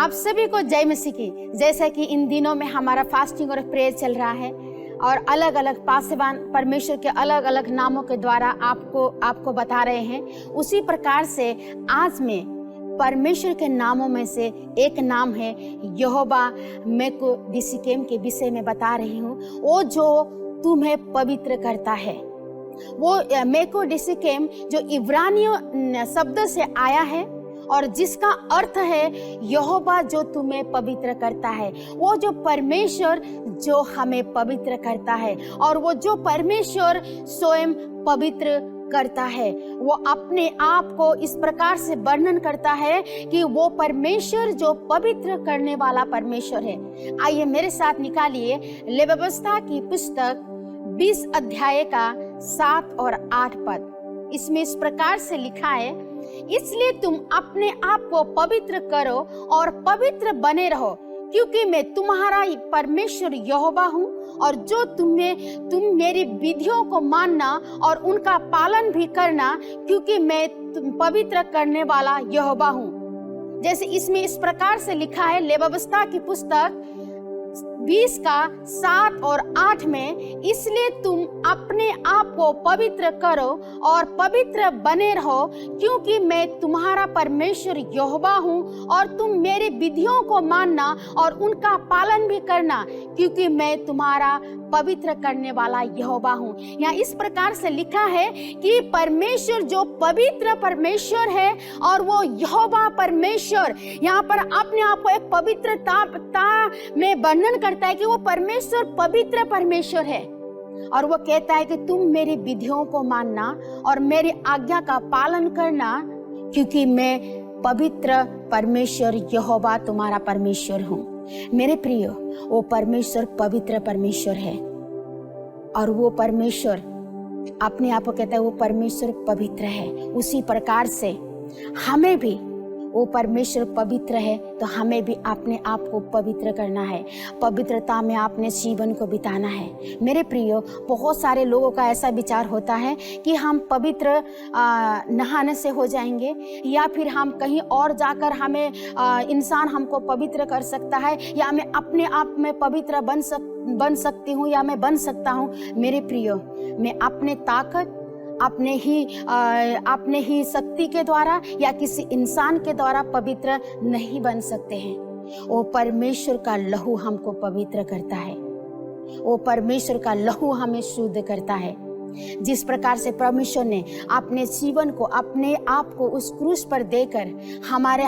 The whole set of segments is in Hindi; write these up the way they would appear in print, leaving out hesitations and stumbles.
आप सभी को जय मसीह की। जैसा कि इन दिनों में हमारा फास्टिंग और प्रेयर चल रहा है और अलग अलग पासवान परमेश्वर के अलग अलग नामों के द्वारा आपको बता रहे हैं, उसी प्रकार से आज मैं परमेश्वर के नामों में से एक नाम है यहोवा मेकोदिसिकेम के विषय में बता रही हूँ। वो जो तुम्हें पवित्र करता है, वो मेकोदिसिकेम जो इब्रानियों शब्द से आया है और जिसका अर्थ है यहोवा जो तुम्हें पवित्र करता है। वो जो परमेश्वर जो हमें पवित्र करता है और वो जो परमेश्वर स्वयं पवित्र करता है, वो अपने आप को इस प्रकार से वर्णन करता है कि वो परमेश्वर जो पवित्र करने वाला परमेश्वर है। आइए मेरे साथ निकालिए लेव्यवस्था की पुस्तक 20 अध्याय का 7 और 8 पद। इसमें इस प्रकार से लिखा है, इसलिए तुम अपने आप को पवित्र करो और पवित्र बने रहो, क्योंकि मैं तुम्हारा परमेश्वर यहोवा हूँ और जो तुम मेरी विधियों को मानना और उनका पालन भी करना, क्योंकि मैं पवित्र करने वाला यहोवा हूँ। जैसे इसमें इस प्रकार से लिखा है लेव्यवस्था की पुस्तक 20 का 7 और 8 में, इसलिए तुम अपने आप को पवित्र करो और पवित्र बने रहो, क्योंकि मैं तुम्हारा परमेश्वर यहोवा हूँ और तुम मेरी विधियों को मानना और उनका पालन भी करना, क्योंकि मैं तुम्हारा पवित्र करने वाला यहोवा हूँ। यहाँ इस प्रकार से लिखा है कि परमेश्वर जो पवित्र परमेश्वर है और वो यहोवा परमेश्वर यहाँ पर अपने आप को एक पवित्रता में वर्णन करता है कि वो परमेश्वर पवित्र परमेश्वर है और वो कहता है कि तुम मेरी विधियों को मानना और मेरी आज्ञा का पालन करना, क्योंकि मैं पवित्र परमेश्वर यहोवा तुम्हारा परमेश्वर हूँ। मेरे प्रियो, वो परमेश्वर पवित्र परमेश्वर है और वो परमेश्वर अपने आप को कहता है वो परमेश्वर पवित्र है। उसी प्रकार से हमें भी वो परमेश्वर पवित्र है, तो हमें भी अपने आप को पवित्र करना है, पवित्रता में अपने जीवन को बिताना है। मेरे प्रियो, बहुत सारे लोगों का ऐसा विचार होता है कि हम पवित्र नहाने से हो जाएंगे या फिर हम कहीं और जाकर हमें इंसान हमको पवित्र कर सकता है या मैं अपने आप में पवित्र बन सकती हूँ या मैं बन सकता हूँ। मेरे प्रियो, मैं अपने ताकत अपने ही शक्ति के द्वारा या किसी इंसान के द्वारा पवित्र नहीं बन सकते हैं। वो परमेश्वर का लहू हमको पवित्र करता है, वो परमेश्वर का लहू हमें शुद्ध करता है। जिस प्रकार से परमेश्वर ने अपने जीवन को, अपने आप को उस क्रूस पर देकर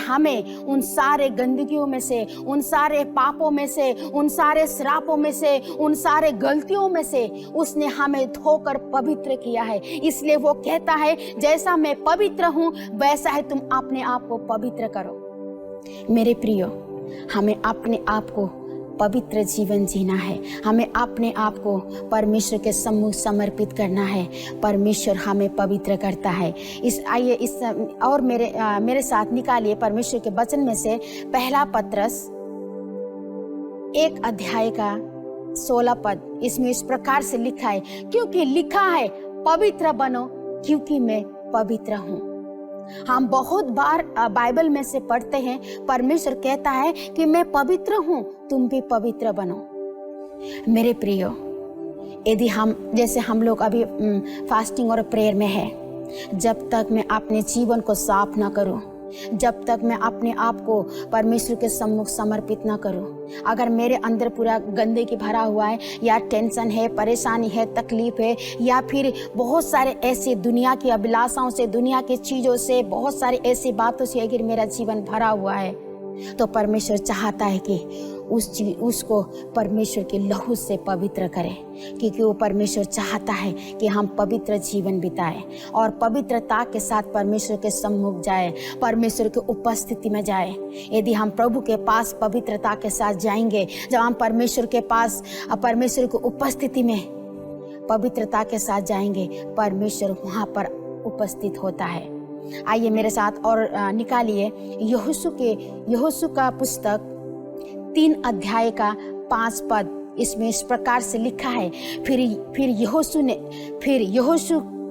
हमें उन सारे गंदगियों में से, उन सारे पापों में से, उन सारे श्रापों में से, उन सारे गलतियों में से उसने हमें धोकर पवित्र किया है। इसलिए वो कहता है जैसा मैं पवित्र हूँ वैसा है तुम अपने आप को पवित्र करो। मेरे प्रियो, हमें अपने आप को पवित्र जीवन जीना है, हमें अपने आप को परमेश्वर के सम्मुख समर्पित करना है। परमेश्वर हमें पवित्र करता है। और मेरे साथ निकालिए परमेश्वर के वचन में से पहला पत्रस 1 अध्याय का 16 पद। इसमें इस प्रकार से लिखा है, क्योंकि लिखा है पवित्र बनो क्योंकि मैं पवित्र हूँ। हम बहुत बार बाइबल में से पढ़ते हैं, परमेश्वर कहता है कि मैं पवित्र हूँ, तुम भी पवित्र बनो। मेरे प्रियो, यदि जैसे हम लोग अभी फास्टिंग और प्रेयर में है, जब तक मैं अपने जीवन को साफ ना करूँ, जब तक मैं अपने आप को परमेश्वर के सम्मुख समर्पित ना करूं, अगर मेरे अंदर पूरा गंदगी भरा हुआ है या टेंशन है, परेशानी है, तकलीफ है या फिर बहुत सारे ऐसे दुनिया की अभिलाषाओं से, दुनिया की चीज़ों से, बहुत सारी ऐसी बातों से अगर मेरा जीवन भरा हुआ है, तो परमेश्वर चाहता है कि उसको परमेश्वर के लहू से पवित्र करें, क्योंकि वो परमेश्वर चाहता है कि हम पवित्र जीवन बिताएं और पवित्रता के साथ परमेश्वर के सम्मुख जाएं, परमेश्वर की उपस्थिति में जाएं। यदि हम प्रभु के पास पवित्रता के साथ जाएंगे, जब हम परमेश्वर के पास, परमेश्वर की उपस्थिति में पवित्रता के साथ जाएंगे, परमेश्वर वहाँ पर उपस्थित होता है। आइए मेरे साथ और निकालिए यहोशू का पुस्तक 3 अध्याय का 5 पद। इसमें इस प्रकार से लिखा है, फिर यहोशू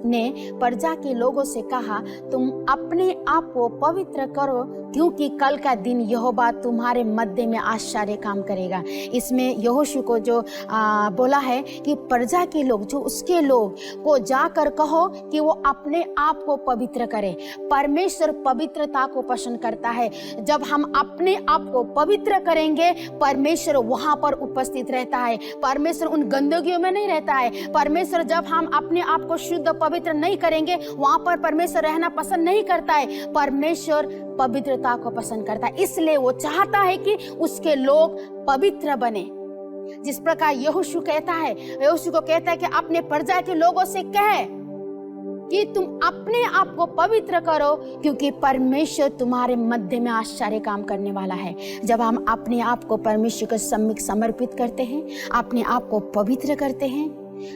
ने प्रजा के लोगों से कहा, तुम अपने आप को पवित्र करो, क्योंकि कल का दिन यहोवा तुम्हारे मध्य में आश्चर्य काम करेगा। इसमें यहोशू को जो बोला है कि प्रजा के लोग, जो उसके लोग को जाकर कहो कि वो अपने आप को पवित्र करे। परमेश्वर पवित्रता को पसंद करता है। जब हम अपने आप को पवित्र करेंगे, परमेश्वर वहां पर उपस्थित रहता है। परमेश्वर उन गंदगियों में नहीं रहता है। परमेश्वर जब हम अपने आप को शुद्ध पवित्र नहीं करेंगे, वहां पर परमेश्वर रहना पसंद नहीं करता है। परमेश्वर पवित्रता को पसंद करता है, इसलिए वो चाहता है कि उसके लोग पवित्र बने। जिस प्रकार यहोशू कहता है, यहोशू को कहता है कि अपने प्रजा के लोगों से कहे कि तुम अपने आप को पवित्र करो, क्योंकि परमेश्वर तुम्हारे मध्य में आश्चर्य काम करने वाला है। जब हम अपने आप को परमेश्वर के सम्मुख समर्पित करते हैं, अपने आप को पवित्र करते हैं,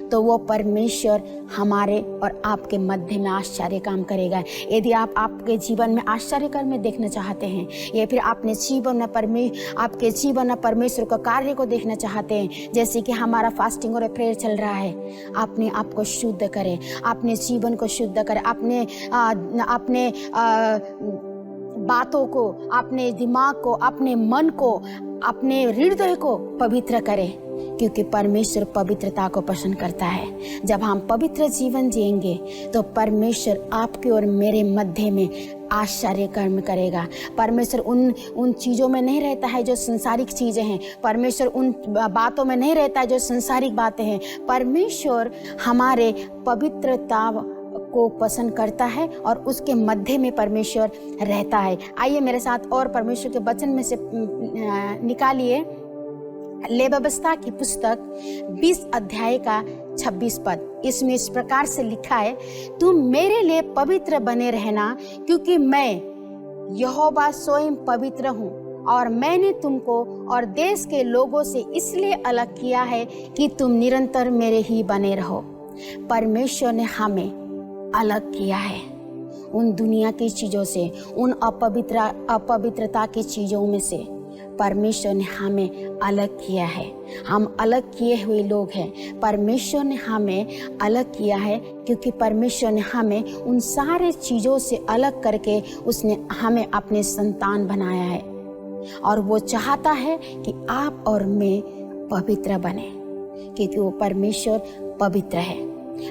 तो वो परमेश्वर हमारे और आपके मध्य में आश्चर्य काम करेगा। यदि आप आपके जीवन में आश्चर्य कर्म देखना चाहते हैं, या फिर आपके जीवन में परमेश्वर का कार्य को देखना चाहते हैं, जैसे कि हमारा फास्टिंग और प्रेयर चल रहा है, अपने आप को शुद्ध करें, अपने जीवन को शुद्ध करें, अपने बातों को, अपने दिमाग को, अपने मन को, अपने हृदय को पवित्र करें, क्योंकि परमेश्वर पवित्रता को पसंद करता है। जब हम पवित्र जीवन जिएंगे तो परमेश्वर आपके और मेरे मध्य में आश्चर्य कर्म करेगा। परमेश्वर उन चीज़ों में नहीं रहता है जो संसारिक चीज़ें हैं। परमेश्वर उन बातों में नहीं रहता है जो संसारिक बातें हैं। परमेश्वर हमारे पवित्रता को पसंद करता है और उसके मध्य में परमेश्वर रहता है। आइए मेरे साथ और परमेश्वर के वचन में से निकालिए लेव्यवस्था की पुस्तक 20 अध्याय का 26 पद। इसमें इस प्रकार से लिखा है, तुम मेरे लिए पवित्र बने रहना, क्योंकि मैं यहोवा स्वयं पवित्र हूँ, और मैंने तुमको और देश के लोगों से इसलिए अलग किया है कि तुम निरंतर मेरे ही बने रहो। परमेश्वर ने हमें अलग किया है उन दुनिया की चीज़ों से, उन अपवित्रता की चीज़ों में से। परमेश्वर ने हमें अलग किया है। हम अलग किए हुए लोग हैं। परमेश्वर ने हमें अलग किया है, क्योंकि परमेश्वर ने हमें उन सारे चीज़ों से अलग करके उसने हमें अपने संतान बनाया है, और वो चाहता है कि आप और मैं पवित्र बने, क्योंकि वो परमेश्वर पवित्र है।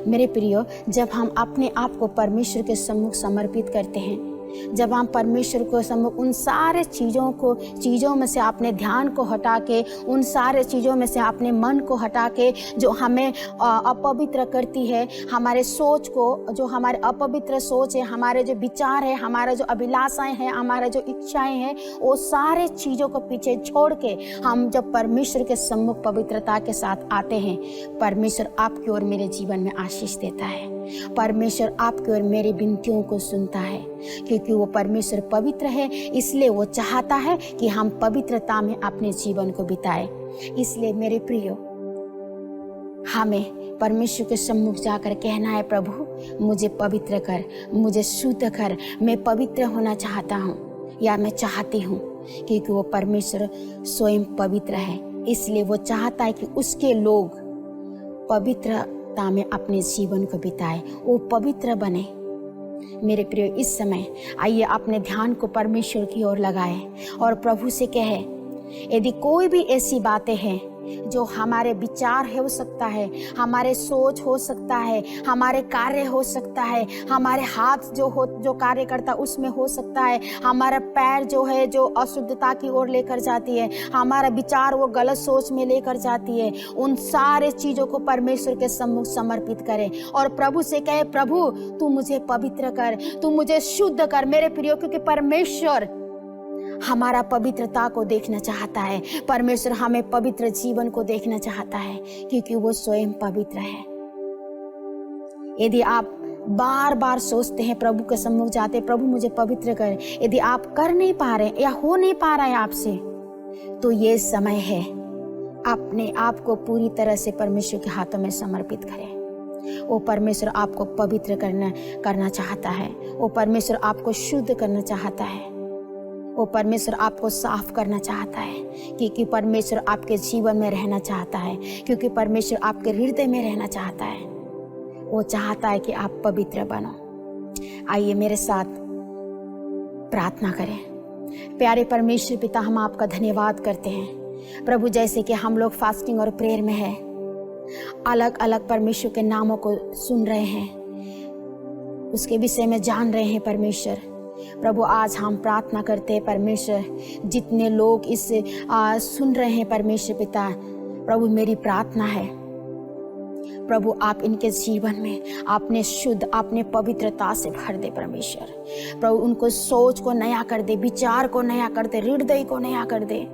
मेरे प्रियो, जब हम अपने आप को परमेश्वर के सम्मुख समर्पित करते हैं, जब हम परमेश्वर को सम्मुख उन सारे चीज़ों में से अपने ध्यान को हटा के, उन सारे चीज़ों में से अपने मन को हटा के जो हमें अपवित्र करती है, हमारे सोच को, जो हमारे अपवित्र सोच है, हमारे जो विचार है, हमारे जो अभिलाषाएं हैं, हमारे जो इच्छाएं हैं, वो सारे चीज़ों को पीछे छोड़ के हम जब परमेश्वर के सम्मुख पवित्रता के साथ आते हैं, परमेश्वर आपकी और मेरे जीवन में आशीष देता है। परमेश्वर आपकी और मेरी विनतियों को सुनता है, क्योंकि वो परमेश्वर पवित्र है। इसलिए वो चाहता है कि हम पवित्रता में अपने जीवन को बिताएं। इसलिए मेरे प्रियो, हमें परमेश्वर के सम्मुख जाकर कहना है, प्रभु मुझे पवित्र कर, मुझे शुद्ध कर, मैं पवित्र होना चाहता हूँ या मैं चाहती हूँ, क्योंकि वो परमेश्वर स्वयं पवित्र है। इसलिए वो चाहता है कि उसके लोग पवित्रता में अपने जीवन को बिताए, वो पवित्र बने। मेरे प्रिय, इस समय आइए अपने ध्यान को परमेश्वर की ओर लगाएं और प्रभु से कहे, यदि कोई भी ऐसी बातें हैं जो हमारे विचार हो सकता है, हमारे सोच हो सकता है, हमारे कार्य हो सकता है, हमारे हाथ जो कार्य करता उसमें हो सकता है, हमारा पैर जो है जो अशुद्धता की ओर लेकर जाती है, हमारा विचार वो गलत सोच में लेकर जाती है, उन सारे चीज़ों को परमेश्वर के सम्मुख समर्पित करें और प्रभु से कहे, प्रभु तू मुझे पवित्र कर, तू मुझे शुद्ध कर। मेरे प्रियो, क्योंकि परमेश्वर हमारा पवित्रता को देखना चाहता है, परमेश्वर हमें पवित्र जीवन को देखना चाहता है, क्योंकि वो स्वयं पवित्र है। यदि आप बार बार सोचते हैं, प्रभु के सम्मुख जाते, प्रभु मुझे पवित्र कर, यदि आप कर नहीं पा रहे या हो नहीं पा रहा है आपसे, तो ये समय है अपने आप को पूरी तरह से परमेश्वर के हाथों में समर्पित करें। वो परमेश्वर आपको पवित्र करना चाहता है, वो परमेश्वर आपको शुद्ध करना चाहता है, वो परमेश्वर आपको साफ करना चाहता है, क्योंकि परमेश्वर आपके जीवन में रहना चाहता है, क्योंकि परमेश्वर आपके हृदय में रहना चाहता है। वो चाहता है कि आप पवित्र बनो। आइए मेरे साथ प्रार्थना करें। प्यारे परमेश्वर पिता, हम आपका धन्यवाद करते हैं प्रभु। जैसे कि हम लोग फास्टिंग और प्रेयर में है, अलग अलग परमेश्वर के नामों को सुन रहे हैं, उसके विषय में जान रहे हैं परमेश्वर। प्रभु आज हम प्रार्थना करते हैं परमेश्वर, जितने लोग इसे सुन रहे हैं परमेश्वर पिता, प्रभु मेरी प्रार्थना है प्रभु आप इनके जीवन में आपने शुद्ध, आपने पवित्रता से भर दे परमेश्वर। प्रभु उनको सोच को नया कर दे, विचार को नया कर दे, हृदय को नया कर दे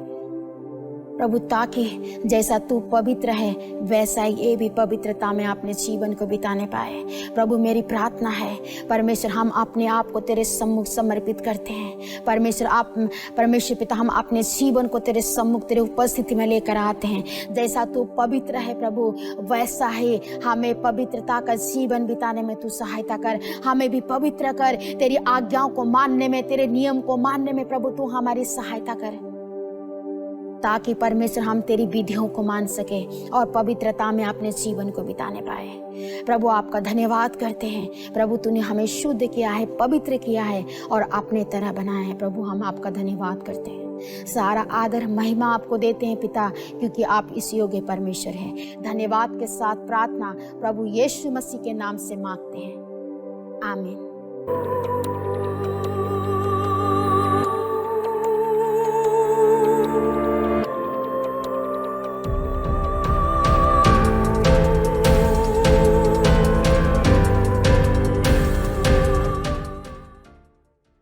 प्रभु, ताकि जैसा तू पवित्र है वैसा ही ये भी पवित्रता में अपने जीवन को बिताने पाए। प्रभु मेरी प्रार्थना है परमेश्वर, हम अपने आप को तेरे सम्मुख समर्पित करते हैं परमेश्वर। आप परमेश्वर पिता, हम अपने जीवन को तेरे सम्मुख, तेरे उपस्थिति में लेकर आते हैं। जैसा तू पवित्र है प्रभु, वैसा ही हमें पवित्रता का जीवन बिताने में तू सहायता कर, हमें भी पवित्र कर। तेरी आज्ञाओं को मानने में, तेरे नियम को मानने में प्रभु तू हमारी सहायता कर, ताकि परमेश्वर हम तेरी विधियों को मान सके और पवित्रता में अपने जीवन को बिताने पाए। प्रभु आपका धन्यवाद करते हैं प्रभु, तूने हमें शुद्ध किया है, पवित्र किया है और अपने तरह बनाया है। प्रभु हम आपका धन्यवाद करते हैं, सारा आदर महिमा आपको देते हैं पिता, क्योंकि आप इस योग्य परमेश्वर हैं। धन्यवाद के साथ प्रार्थना प्रभु यीशु मसीह के नाम से मांगते हैं, आमीन।